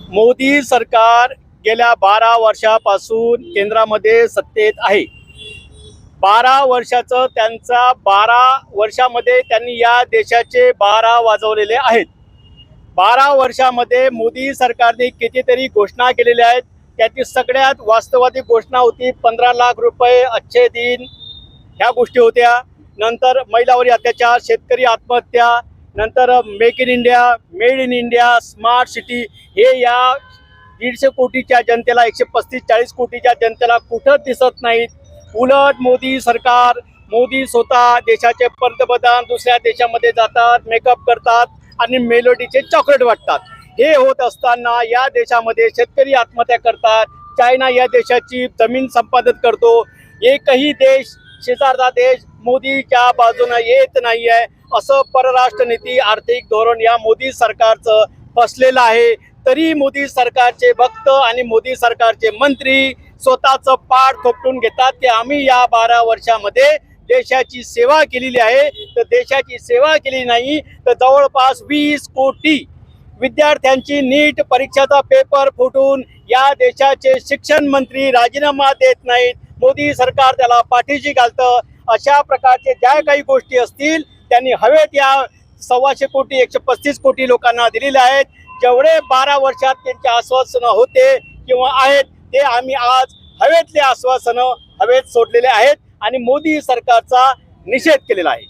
मोदी सरकार गेल्या 12 वर्षापासून केंद्रामध्ये सत्तेत आहे। 12 वर्षाचं त्यांचा 12 वर्षामध्ये त्यांनी या देशाचे 12 वाजवलेले आहेत। 12 वर्षामध्ये मोदी सरकारने कितीतरी घोषणा केलेल्या आहेत। त्याची सगळ्यात वास्तववादी घोषणा होती 15 लाख रुपये अच्छे दिन, ह्या गोष्टी होत्या। नंतर महिलांवरील अत्याचार, शेतकरी आत्महत्या, नंतर make in India, made in India, smart city, हे या 150 कोटीच्या जनतेला, 135-40 कोटीच्या जनतेला कुठं दिसत नाहीत। उलट मोदी सरकार, मोदी स्वतः देशाचे पंतप्रधान दुसऱ्या देशामध्ये जातात, मेकअप करतात आणि मेलोडीचे चॉकलेट वाटतात। हे होत असताना या देशामध्ये शेतकरी आत्महत्या करतात, चायना या देशाची जमीन संपादित करतो। एकही देश, शेजारचा देश मोदीच्या बाजूने येत नाही आहे, असं परराष्ट्र नीती आर्थिक धोरण या मोदी सरकारचं फसलेलं आहे। तरी मोदी सरकारचे भक्त आणि मोदी सरकारचे मंत्री स्वतःचं पाठ थोपटून घेतात की आम्ही या 12 वर्षामध्ये देशाची सेवा केलेली आहे। तर देशाची सेवा केली नाही तर जवळपास 20 कोटी विद्यार्थ्यांची नीट परीक्षेचा पेपर फुटून या देशाचे शिक्षण मंत्री राजीनामा देत नाहीत, मोदी सरकार त्याला पाठीशी घालतं। अशा प्रकारचे ज्या काही गोष्टी असतील त्यांनी हवेत या 125 कोटी 135 कोटी लोकांना दिलेले आहेत। जेवढे 12 वर्षात त्यांचे आश्वासनं होते किंवा आहेत ते आम्ही आज हवेतले आश्वासनं हवेत सोडलेले आहेत आणि मोदी सरकारचा निषेध केलेला आहे।